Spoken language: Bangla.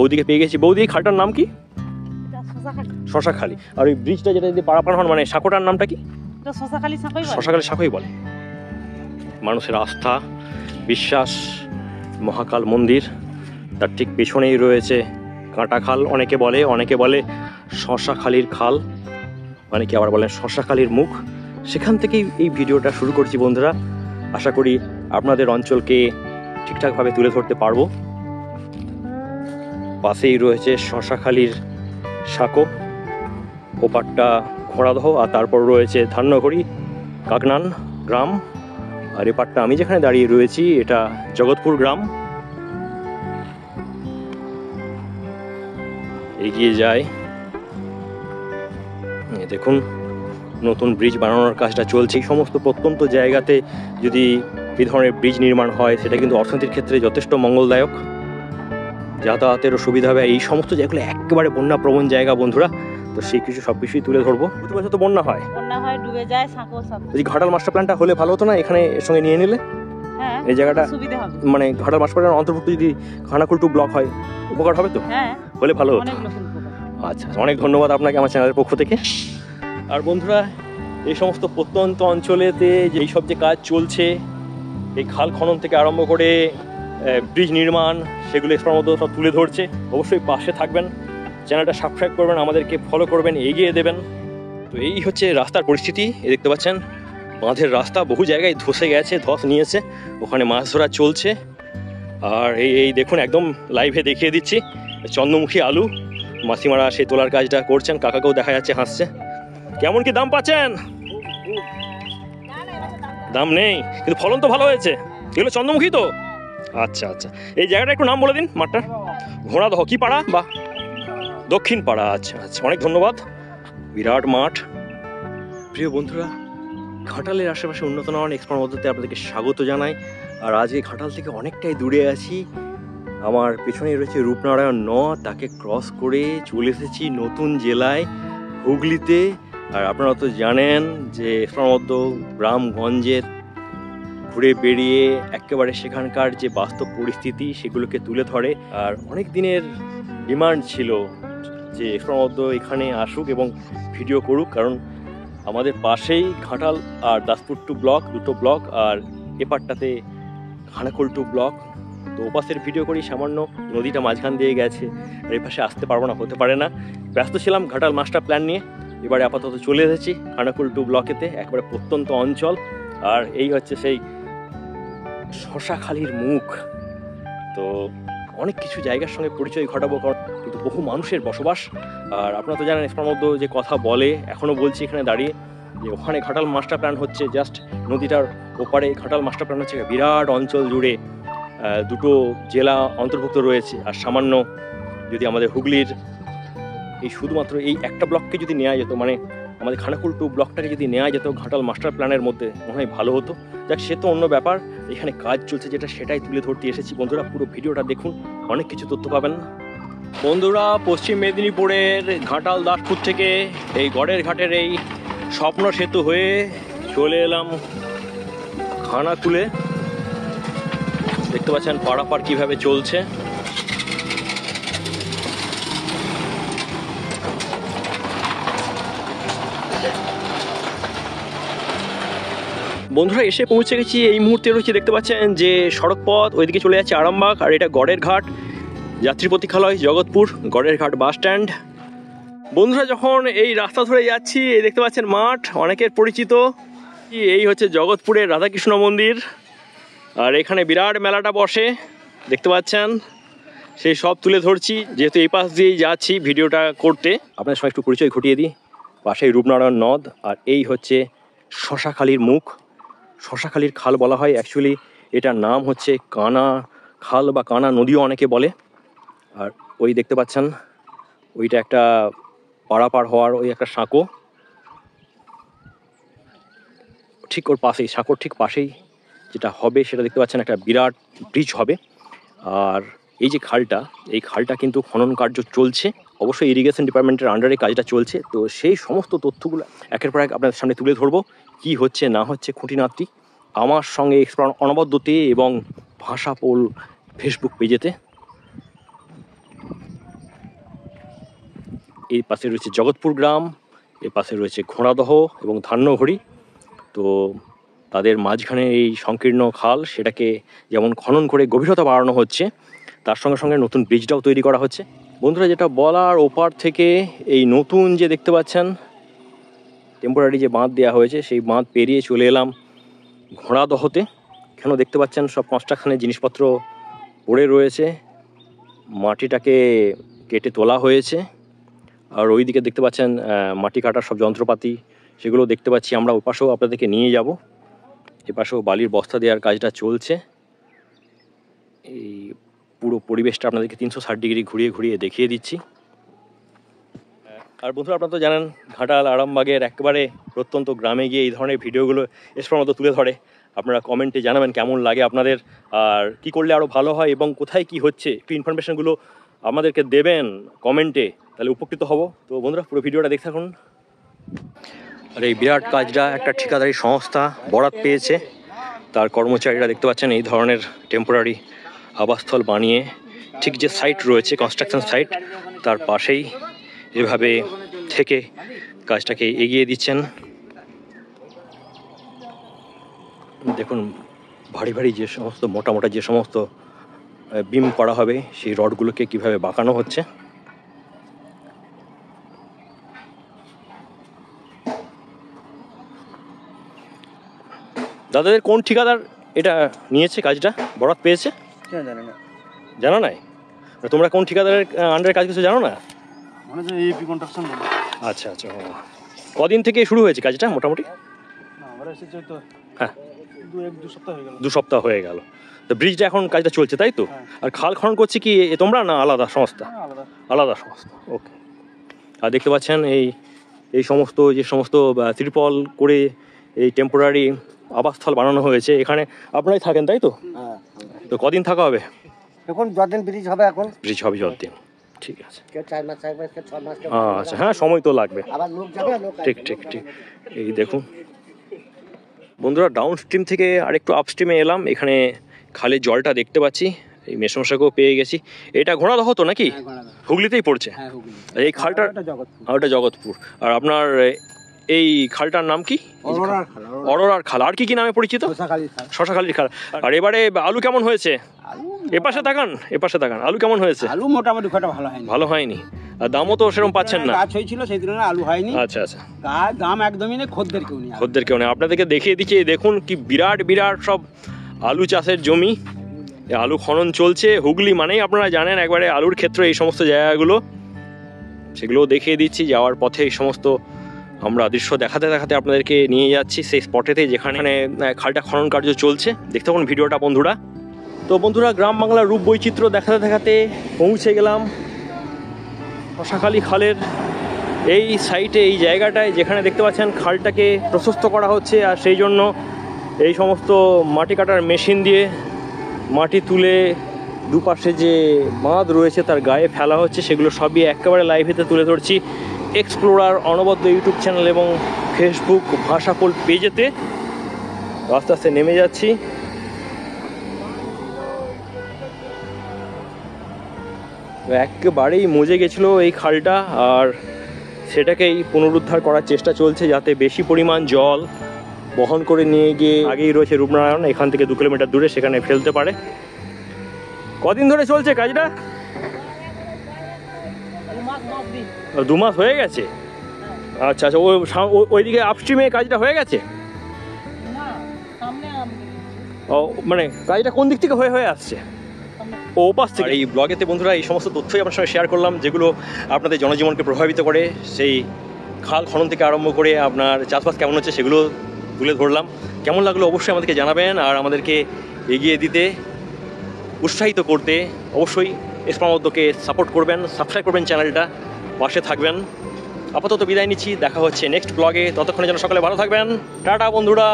বৌদিকে পেয়ে গেছি। বৌদি, খালটার নাম কি? শশাখালী। আর ওই ব্রিজটা যেটা যদি পারাপার হন মানে সাঁকোটার নামটা কি? শশাখালী সাঁকোই বলে। মানুষের আস্থা বিশ্বাস মহাকাল মন্দির, তার ঠিক পেছনেই রয়েছে কাঁটা খাল অনেকে বলে শশাখালীর খাল, অনেকে আবার বলেন শশাখালীর মুখ। সেখান থেকেই এই ভিডিওটা শুরু করছি বন্ধুরা। আশা করি আপনাদের অঞ্চলকে ঠিকঠাকভাবে তুলে ধরতে পারবো। পাশেই রয়েছে শশাখালীর সাঁকো, ওপারটা ঘোড়াদহ, আর তারপর রয়েছে ধান্যঘড়ি কাকনান গ্রাম, আর এপারটা আমি যেখানে দাঁড়িয়ে রয়েছি এটা জগৎপুর গ্রাম। এগিয়ে যায়, দেখুন নতুন ব্রিজ বানানোর কাজটা চলছে। এই সমস্ত প্রত্যন্ত জায়গাতে যদি এই ধরনের ব্রিজ নির্মাণ হয় সেটা কিন্তু অর্থনীতির ক্ষেত্রে যথেষ্ট মঙ্গলদায়ক, যাতায়াতেরও সুবিধা হবে। এই সমস্ত জায়গাগুলো একেবারে বন্যাপ্রবণ জায়গা বন্ধুরা, তো সেই কিছু সব কিছুই তুলে ধরবো। প্রতি বছর তো বন্যা হয়, ডুবে যায় সাঁকো সব। এই ঘাটাল মাস্টার প্ল্যানটা হলে ভালো হতো না? এখানে এর সঙ্গে নিয়ে নিলে এই জায়গাটা মানে ঘাটাল মাস্টার প্ল্যান অন্তর্ভুক্ত যদি খানাকুল টু ব্লক হয় উপকার হবে তো? হলে ভালো হতো। আচ্ছা, অনেক ধন্যবাদ আপনাকে আমার চ্যানেলের পক্ষ থেকে। আর বন্ধুরা, এই সমস্ত প্রত্যন্ত অঞ্চলেতে যেই সব যে কাজ চলছে, এই খাল খনন থেকে আরম্ভ করে ব্রিজ নির্মাণ, সেগুলো এক্সপার মতো সব তুলে ধরছে। অবশ্যই পাশে থাকবেন, চ্যানেলটা সাবস্ক্রাইব করবেন, আমাদেরকে ফলো করবেন, এগিয়ে দেবেন। তো এই হচ্ছে রাস্তার পরিস্থিতি। দেখতে পাচ্ছেন বাঁধের রাস্তা বহু জায়গায় ধসে গেছে, ধস নিয়েছে, ওখানে মাছ ধরা চলছে। আর এই দেখুন একদম লাইভে দেখিয়ে দিচ্ছি চন্দ্রমুখী আলু, মাসিমারা সেই তোলার কাজটা করছেন, কাকাকেও দেখা যাচ্ছে হাসছে। কেমন কি দাম পাচ্ছেন? দাম নেই, কিন্তু ফলন তো ভালো হয়েছে। এগুলো চন্দ্রমুখী তো? আচ্ছা আচ্ছা, এই জায়গাটা একটু নাম বলে দিন মাঠটার। ঘোড়াদহ কি পাড়া বা দক্ষিণ পাড়া? আচ্ছা আচ্ছা, অনেক ধন্যবাদ। বিরাট মাঠ। প্রিয় বন্ধুরা, ঘাটালের আশেপাশে উন্নত নয়ন এক্সপ্লোর মধ্যে আপনাদেরকে স্বাগত জানাই। আর আজকে ঘাটাল থেকে অনেকটাই দূরে আছি, আমার পেছনেই রয়েছে রূপনারায়ণ নদ, তাকে ক্রস করে চলে এসেছি নতুন জেলায় হুগলিতে। আর আপনারা তো জানেন যে এক্সপ্লোর মধ্যে গ্রামগঞ্জের ঘুরে বেরিয়ে একেবারে সেখানকার যে বাস্তব পরিস্থিতি সেগুলোকে তুলে ধরে। আর অনেক দিনের ডিমান্ড ছিল যে এক্সপ্লোর মধ্যে এখানে আসুক এবং ভিডিও করুক, কারণ আমাদের পাশেই ঘাটাল আর দাসপুর টু ব্লক, দুটো ব্লক, আর এপারটাতে খানাকুল টু ব্লক। তো ওপাশের ভিডিও করি, সামান্য নদীটা মাঝখান দিয়ে গেছে, আর এই পাশে আসতে পারবো না, হতে পারে না। ব্যস্ত ছিলাম ঘাটাল মাস্টার প্ল্যান নিয়ে। এবারে আপাতত চলে এসেছি খানাকুল টু ব্লকেতে, একবারে প্রত্যন্ত অঞ্চল। আর এই হচ্ছে সেই শশাখালীর মুখ। তো অনেক কিছু জায়গার সঙ্গে পরিচয় ঘটাবো, কারণ কিন্তু বহু মানুষের বসবাস। আর আপনারা তো জানেন এর মধ্যে যে কথা বলে, এখনও বলছি এখানে দাঁড়িয়ে, যে ওখানে ঘাটাল মাস্টার প্ল্যান হচ্ছে, জাস্ট নদীটার ওপারে ঘাটাল মাস্টার প্ল্যান হচ্ছে। বিরাট অঞ্চল জুড়ে দুটো জেলা অন্তর্ভুক্ত রয়েছে। আর সামান্য যদি আমাদের হুগলির এই শুধুমাত্র এই একটা ব্লককে যদি নেওয়া যেত, মানে আমাদের খানাকুল টু ব্লকটাকে যদি নেওয়া যেত ঘাটাল মাস্টার প্ল্যানের মধ্যে, মনে হয় ভালো হতো। যাক, সে তো অন্য ব্যাপার। এখানে কাজ চলছে যেটা, সেটাই তুলে ধরতে এসেছি বন্ধুরা। পুরো ভিডিওটা দেখুন, অনেক কিছু তথ্য পাবেন বন্ধুরা। পশ্চিম মেদিনীপুরের ঘাটাল দাসপুর থেকে এই গড়ের ঘাটের এই স্বপ্ন সেতু হয়ে চলে এলাম খানাকুলে। দেখতে পাচ্ছেন পারাপার কিভাবে চলছে। বন্ধুরা, এসে পৌঁছে গেছি। এই মুহূর্তে রয়েছে, দেখতে পাচ্ছেন যে সড়ক পথ ওইদিকে চলে যাচ্ছে আরামবাগ, আর এটা গড়ের ঘাট যাত্রী প্রতীক্ষালয় জগৎপুর, গড়ের ঘাট বাস স্ট্যান্ড। বন্ধুরা, যখন এই রাস্তা ধরে যাচ্ছি, এই দেখতে পাচ্ছেন মাঠ অনেকের পরিচিত। এই হচ্ছে জগৎপুরের রাধাকৃষ্ণ মন্দির, আর এখানে বিরাট মেলাটা বসে, দেখতে পাচ্ছেন। সেই সব তুলে ধরছি, যেহেতু এই পাশ দিয়েই যাচ্ছি ভিডিওটা করতে। আপনাদের সঙ্গে একটু পরিচয় ঘটিয়ে দিই। পাশেই রূপনারায়ণ নদ, আর এই হচ্ছে শশাখালীর মুখ। শশাখালীর খাল বলা হয়, অ্যাকচুয়ালি এটার নাম হচ্ছে কানা খাল বা কানা নদীও অনেকে বলে। আর ওই দেখতে পাচ্ছেন, ওইটা একটা পারাপার হওয়ার ওই একটা সাঁকো, ঠিক ওর পাশেই, সাঁকোর ঠিক পাশেই যেটা হবে সেটা দেখতে পাচ্ছেন, একটা বিরাট ব্রিজ হবে। আর এই যে খালটা, এই খালটা কিন্তু খনন কার্য চলছে, অবশ্যই ইরিগেশন ডিপার্টমেন্টের আন্ডারে কাজটা চলছে। তো সেই সমস্ত তথ্যগুলো একের পর এক আপনাদের সামনে তুলে ধরবো, কি হচ্ছে না হচ্ছে খুঁটিনাটি। আমার সঙ্গে এক্সপ্লোর অনবদ্যতে এবং ভাষাপোল ফেসবুক পেজেতে। এই পাশে রয়েছে জগৎপুর গ্রাম, এর পাশে রয়েছে ঘোড়াদহ এবং ধান্যঘড়ি। তো তাদের মাঝখানে এই সংকীর্ণ খাল, সেটাকে যেমন খনন করে গভীরতা বাড়ানো হচ্ছে, তার সঙ্গে সঙ্গে নতুন ব্রিজটাও তৈরি করা হচ্ছে। বন্ধুরা, যেটা বলার, ওপার থেকে এই নতুন যে দেখতে পাচ্ছেন টেম্পোরারি যে বাঁধ দেওয়া হয়েছে, সেই বাঁধ পেরিয়ে চলে এলাম ঘোড়াদহতে। এখানেও দেখতে পাচ্ছেন সব কনস্ট্রাকশনের জিনিসপত্র পড়ে রয়েছে, মাটিটাকে কেটে তোলা হয়েছে। আর ওই দিকে দেখতে পাচ্ছেন মাটি কাটার সব যন্ত্রপাতি, সেগুলো দেখতে পাচ্ছি আমরা। ওপাশেও আপনাদেরকে নিয়ে যাব, এপাশেও বালির বস্তা দেওয়ার কাজটা চলছে। এই পুরো পরিবেশটা আপনাদেরকে 360 ডিগ্রি ঘুরিয়ে ঘুরিয়ে দেখিয়ে দিচ্ছি। আর বন্ধুরা, আপনারা তো জানেন ঘাটাল আরামবাগের একেবারে প্রত্যন্ত গ্রামে গিয়ে এই ধরনের ভিডিওগুলো এসপার মতো তুলে ধরে। আপনারা কমেন্টে জানাবেন কেমন লাগে আপনাদের, আর কি করলে আরও ভালো হয় এবং কোথায় কি হচ্ছে একটু ইনফরমেশনগুলো আমাদেরকে দেবেন কমেন্টে, তাহলে উপকৃত হব। তো বন্ধুরা, পুরো ভিডিওটা দেখতে থাকুন। আর এই বিরাট কাজটা একটা ঠিকাদারি সংস্থা বরাত পেয়েছে, তার কর্মচারীরা দেখতে পাচ্ছেন এই ধরনের টেম্পোরারি আবাসস্থল বানিয়ে ঠিক যে সাইট রয়েছে কনস্ট্রাকশন সাইট, তার পাশেই এভাবে থেকে কাজটাকে এগিয়ে দিচ্ছেন। দেখুন ভারী ভারী যে সমস্ত মোটা মোটা যে সমস্ত বিম করা হবে, সেই রডগুলোকে কিভাবে বাঁকানো হচ্ছে। দাদাদের কোন ঠিকাদার এটা নিয়েছে, কাজটা বরাত পেয়েছে? জানা নাই? তোমরা কোন ঠিকাদারের আন্ডারে কাজ কিছু জানো না? আচ্ছা আচ্ছা, কদিন থেকে শুরু হয়েছে কাজটা মোটামুটি? হ্যাঁ, 2 সপ্তাহ হয়ে গেল। তো ব্রিজটা এখন কাজটা চলছে, তাই তো? আর খাল খনন করছে কি তোমরা, না আলাদা সংস্থা? আলাদা সংস্থা, ওকে। আর দেখতে পাচ্ছেন এই সমস্ত যে সমস্ত ত্রিপল করে এই টেম্পোরারি আবাসস্থল বানানো হয়েছে, এখানে আপনারাই থাকেন, তাই তো? তো কদিন থাকা হবে? এখন যতদিন ব্রিজ হবে, এখন ব্রিজ হবে যতদিন, ঠিক আছে। কেউ 4 মাস থাকবে, কেউ 6 মাস, আচ্ছা, হ্যাঁ সময় তো লাগবে। আবার লোক যাবে, লোক ঠিক ঠিক ঠিক। এই দেখুন বন্ধুরা, ডাউন স্ট্রিম থেকে আরেকটু আপস্ট্রিমে এলাম। এখানে খালের জলটা দেখতে পাচ্ছি, এই মেসমশাকেও পেয়ে গেছি। এটা ঘোড়াদহ তো নাকি? হুগলিতেই পড়ছে। এই খালটা, ওটা জগৎপুর। আর আপনার এই খালটার নাম কি? অরোরার খাল। আর কি কি নামে পরিচিত? শশাখালির খাল। আর এবারে আলু কেমন হয়েছে? এপাশে তাকান, এপাশে তাকান, আলু কেমন হয়েছে? আলু মোটামুটি খুব ভালো হয়নি। ভালো হয়নি? আর দামও তো সেরকম পাচ্ছেন না? গাছ হয়েছিল, সেই তুলনায় আলু হয়নি। আচ্ছা আচ্ছা, দাম একদমই নেই, খদ্দের কেউ নেই। খদ্দের কেউ নেই। আপনাদেরকে দেখিয়ে দিচ্ছি, দেখুন কি বিরাট বিরাট সব আলু চাষের জমি, আলু খনন চলছে। হুগলি মানেই আপনারা জানেন একবারে আলুর ক্ষেত্র, এই সমস্ত জায়গাগুলো, সেগুলোও দেখিয়ে দিচ্ছি। যাওয়ার পথে এই সমস্ত আমরা দৃশ্য দেখাতে দেখাতে আপনাদেরকে নিয়ে যাচ্ছি সেই স্পটেতে যেখানে খালটা খনন কার্য চলছে। দেখতে থাকুন ভিডিওটা বন্ধুরা। তো বন্ধুরা, গ্রাম বাংলার রূপ বৈচিত্র্য দেখাতে দেখাতে পৌঁছে গেলাম শশাখালি খালের এই সাইটে, এই জায়গাটায় যেখানে দেখতে পাচ্ছেন খালটাকে প্রশস্ত করা হচ্ছে। আর সেই জন্য এই সমস্ত মাটি কাটার মেশিন দিয়ে মাটি তুলে দুপাশে যে বাঁধ রয়েছে তার গায়ে ফেলা হচ্ছে, সেগুলো সবই একেবারে লাইভেতে তুলে ধরছি এক্সপ্লোরার অনবদ্য ইউটিউব চ্যানেল এবং ফেসবুক ভাষাপোল পেজেতে। আস্তে আস্তে নেমে যাচ্ছি। একেবারেই মজে গেছিলো এই খালটা, আর সেটাকেই পুনরুদ্ধার করার চেষ্টা চলছে যাতে বেশি পরিমাণ জল বহন করে নিয়ে গিয়ে, আগেই রয়েছে রূপনারায়ণ, এখান থেকে 2 কিলোমিটার দূরে, সেখানে ফেলতে পারে। কদিন ধরে চলছে কাজটা? 2 মাস হয়ে গেছে। আচ্ছা আচ্ছা, ওইদিকে আপস্ট্রিমে কাজটা হয়ে গেছে? ও, মানে কাজটা কোন দিক থেকে হয়ে আসছে? ও পাশ থেকে। এই ব্লগেতে বন্ধুরা এই সমস্ত তথ্যই আপনার সঙ্গে শেয়ার করলাম, যেগুলো আপনাদের জনজীবনকে প্রভাবিত করে। সেই খাল খনন থেকে আরম্ভ করে আপনার চাষবাস কেমন হচ্ছে সেগুলো তুলে ধরলাম। কেমন লাগলো অবশ্যই আমাদেরকে জানাবেন, আর আমাদেরকে এগিয়ে দিতে, উৎসাহিত করতে অবশ্যই এসপামদ্যকে সাপোর্ট করবেন, সাবস্ক্রাইব করবেন চ্যানেলটা, পাশে থাকবেন। আপাতত বিদায় নিচ্ছি, দেখা হচ্ছে নেক্সট ব্লগে। ততক্ষণে যেন সকলে ভালো থাকবেন। টাটা বন্ধুরা।